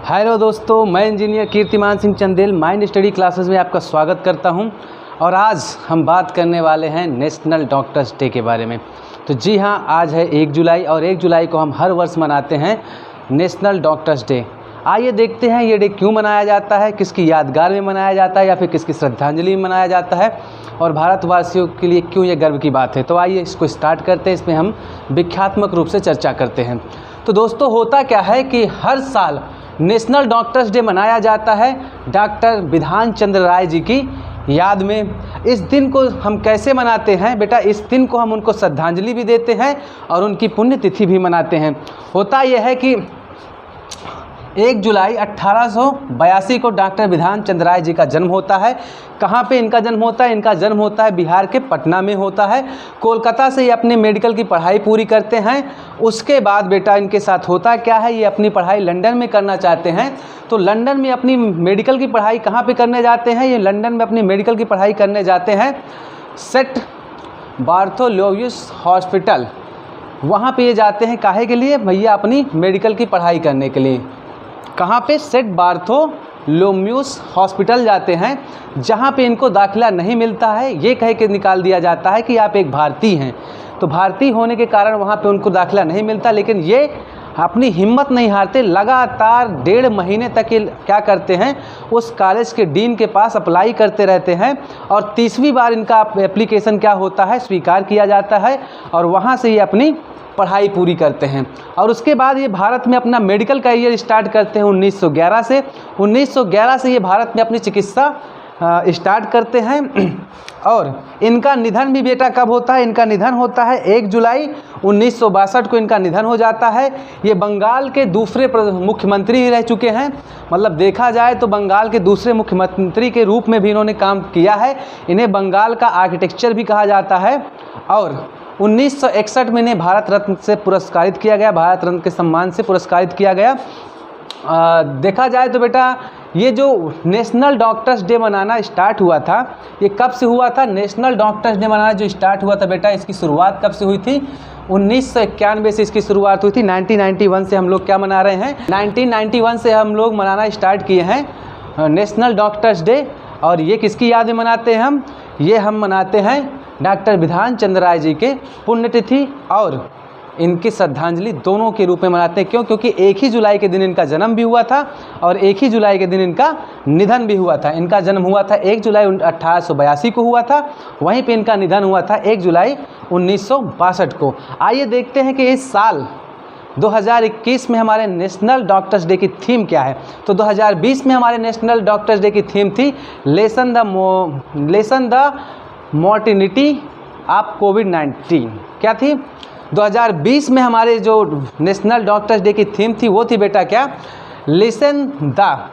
Hello दोस्तों, मैं engineer कीर्तिमान Singh Chandel mind study classes में आपका स्वागत करता हूं। और आज हम बात करने वाले हैं नेशनल डॉक्टर्स डे के बारे में। तो जी हां, आज है 1 जुलाई और 1 जुलाई को हम हर वर्ष मनाते हैं नेशनल डॉक्टर्स डे। आइए देखते हैं ये डे क्यों मनाया जाता है, किसकी यादगार में मनाया जाता है या फिर किसकी श्रद्धांजलि में मनाया जाता है और भारतवासियों के लिए क्यों ये गर्व की बात है। तो आइए इसको स्टार्ट करते हैं, इसमें हम व्याख्यात्मक रूप से चर्चा करते हैं। तो दोस्तों, होता क्या है कि हर साल नेशनल डॉक्टर्स डे मनाया जाता है डॉक्टर बिधान चंद्र राय जी की याद में। इस दिन को हम कैसे मनाते हैं बेटा, इस दिन को हम उनको श्रद्धांजलि भी देते हैं और उनकी पुण्यतिथि भी मनाते हैं। होता यह है कि 1 जुलाई 1882 को डॉक्टर बिधान चंद्र राय जी का जन्म होता है। कहाँ पे इनका जन्म होता है? इनका जन्म होता है बिहार के पटना में होता है। कोलकाता से ये अपने मेडिकल की पढ़ाई पूरी करते हैं। उसके बाद बेटा इनके साथ होता क्या है, ये अपनी पढ़ाई लंदन में करना चाहते हैं। तो लंदन में अपनी मेडिकल की पढ़ाई कहाँ पे करने जाते हैं? ये लंदन में अपनी मेडिकल की पढ़ाई करने जाते हैं सेंट बार्थोलोम्यूस हॉस्पिटल। वहाँ पे ये जाते हैं काहे के लिए भैया? अपनी मेडिकल की पढ़ाई करने के लिए। कहाँ पे? सेंट बार्थोलोम्यूस हॉस्पिटल जाते हैं, जहाँ पे इनको दाखिला नहीं मिलता है। ये कह के निकाल दिया जाता है कि आप एक भारतीय हैं। तो भारतीय होने के कारण वहाँ पे उनको दाखिला नहीं मिलता, लेकिन ये अपनी हिम्मत नहीं हारते। लगातार 1.5 महीने तक ये क्या करते हैं, उस कॉलेज के डीन के पास अप्लाई करते रहते हैं और 30वीं बार इनका एप्लीकेशन क्या होता है, स्वीकार किया जाता है और वहाँ से ये अपनी पढ़ाई पूरी करते हैं। और उसके बाद ये भारत में अपना मेडिकल करियर स्टार्ट करते हैं 1911 से। 1911 से ये भारत में अपनी चिकित्सा स्टार्ट करते हैं। और इनका निधन भी बेटा कब होता है? इनका निधन होता है 1 जुलाई 1962 को इनका निधन हो जाता है। ये बंगाल के दूसरे मुख्यमंत्री ही रह चुके हैं। मतलब देखा जाए तो बंगाल के दूसरे मुख्यमंत्री के रूप में भी इन्होंने काम किया है। इन्हें बंगाल का आर्किटेक्चर भी कहा जाता है। और 1961 में इन्हें भारत रत्न से पुरस्कारित किया गया, भारत रत्न के सम्मान से पुरस्कारित किया गया। देखा जाए तो बेटा ये जो नेशनल डॉक्टर्स डे मनाना स्टार्ट हुआ था, ये कब से हुआ था? नेशनल डॉक्टर्स डे मनाना जो स्टार्ट हुआ था बेटा, इसकी शुरुआत कब से हुई थी? 1991 से इसकी शुरुआत हुई थी। 1991 से हम लोग क्या मना रहे हैं? 1991 से हम लोग मनाना स्टार्ट किए हैं नेशनल डॉक्टर्स डे। और ये किसकी याद में मनाते हैं हम? ये हम मनाते हैं डॉक्टर बिधान चंद्र राय जी के पुण्यतिथि और इनकी श्रद्धांजलि दोनों के रूप में मनाते हैं। क्यों? क्योंकि 1 ही जुलाई के दिन इनका जन्म भी हुआ था और 1 ही जुलाई के दिन इनका निधन भी हुआ था। इनका जन्म हुआ था 1 जुलाई 1882 को हुआ था, वहीं पे इनका निधन हुआ था 1 जुलाई 1962 को। आइए देखते हैं कि इस साल 2021 में हमारे नेशनल डॉक्टर्स डे की थीम क्या है। तो 2020 में हमारे नेशनल डॉक्टर्स डे की थीम थी लेसन द मॉर्टिनिटी ऑफ कोविड-19। क्या थी? 2020 में हमारे जो नेशनल डॉक्टर्स डे की थीम थी वो थी बेटा क्या? लिसन द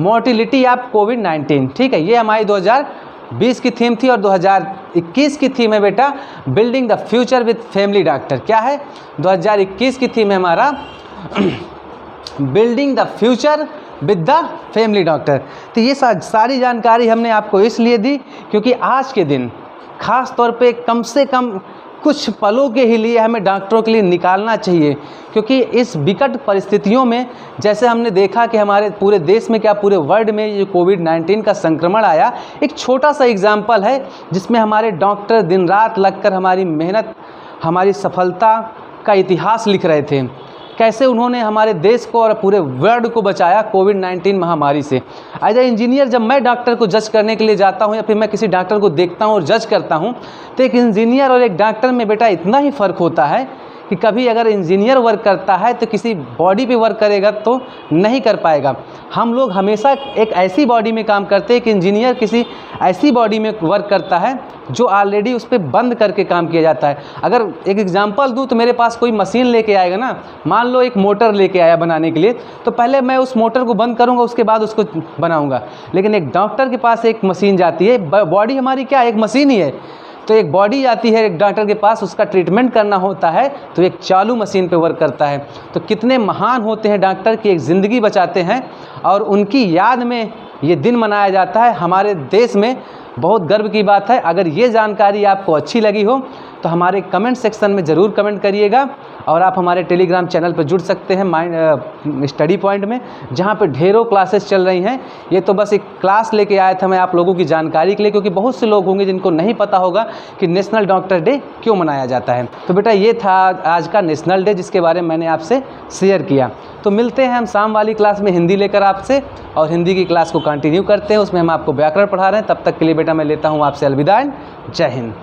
मॉर्टिलिटी ऑफ कोविड-19। ठीक है, ये हमारी 2020 की थीम थी। और 2021 की थीम है बेटा building the future with family doctor. क्या है? 2021 की थीम है हमारा building the future with the family doctor. तो ये सारी जानकारी हमने आपको इसलिए दी क्योंकि आज के दिन खास तौर पे कम से कम कुछ पलों के ही लिए हमें डॉक्टरों के लिए निकालना चाहिए। क्योंकि इस विकट परिस्थितियों में जैसे हमने देखा कि हमारे पूरे देश में क्या पूरे वर्ल्ड में ये कोविड-19 का संक्रमण आया, एक छोटा सा एग्जाम्पल है जिसमें हमारे डॉक्टर दिन रात लगकर हमारी मेहनत, हमारी सफलता का इतिहास लिख रहे थे। कैसे उन्होंने हमारे देश को और पूरे वर्ल्ड को बचाया कोविड-19 महामारी से। एज ए इंजीनियर जब मैं डॉक्टर को जज करने के लिए जाता हूं या फिर मैं किसी डॉक्टर को देखता हूं और जज करता हूं, तो एक इंजीनियर और एक डॉक्टर में बेटा इतना ही फ़र्क होता है कि कभी अगर इंजीनियर वर्क करता है तो किसी बॉडी पे वर्क करेगा तो नहीं कर पाएगा। हम लोग हमेशा एक ऐसी बॉडी में काम करते हैं कि इंजीनियर किसी ऐसी बॉडी में वर्क करता है जो ऑलरेडी उस पर बंद करके काम किया जाता है। अगर एक एग्जांपल दूं तो मेरे पास कोई मशीन लेके आएगा ना, मान लो एक मोटर लेके आया बनाने के लिए, तो पहले मैं उस मोटर को बंद करूंगा, उसके बाद उसको बनाऊंगा। लेकिन एक डॉक्टर के पास एक मशीन जाती है, बॉडी हमारी क्या एक मशीन ही है। तो एक बॉडी आती है एक डॉक्टर के पास, उसका ट्रीटमेंट करना होता है तो एक चालू मशीन पे वर्क करता है। तो कितने महान होते हैं डॉक्टर की एक ज़िंदगी बचाते हैं और उनकी याद में ये दिन मनाया जाता है। हमारे देश में बहुत गर्व की बात है। अगर ये जानकारी आपको अच्छी लगी हो तो हमारे कमेंट सेक्शन में ज़रूर कमेंट करिएगा। और आप हमारे टेलीग्राम चैनल पर जुड़ सकते हैं माइंड स्टडी पॉइंट में, जहाँ पे ढेरों क्लासेस चल रही हैं। ये तो बस एक क्लास लेके आया था मैं आप लोगों की जानकारी के लिए, क्योंकि बहुत से लोग होंगे जिनको नहीं पता होगा कि नेशनल डॉक्टर डे क्यों मनाया जाता है। तो बेटा ये था आज का नेशनल डे जिसके बारे में मैंने आपसे शेयर किया। तो मिलते हैं हम शाम वाली क्लास में हिंदी लेकर आपसे, और हिंदी की क्लास को कंटिन्यू करते हैं। उसमें हम आपको व्याकरण पढ़ा रहे हैं। तब तक के लिए बेटा मैं लेता हूँ आपसे अलविदा। जय हिंद।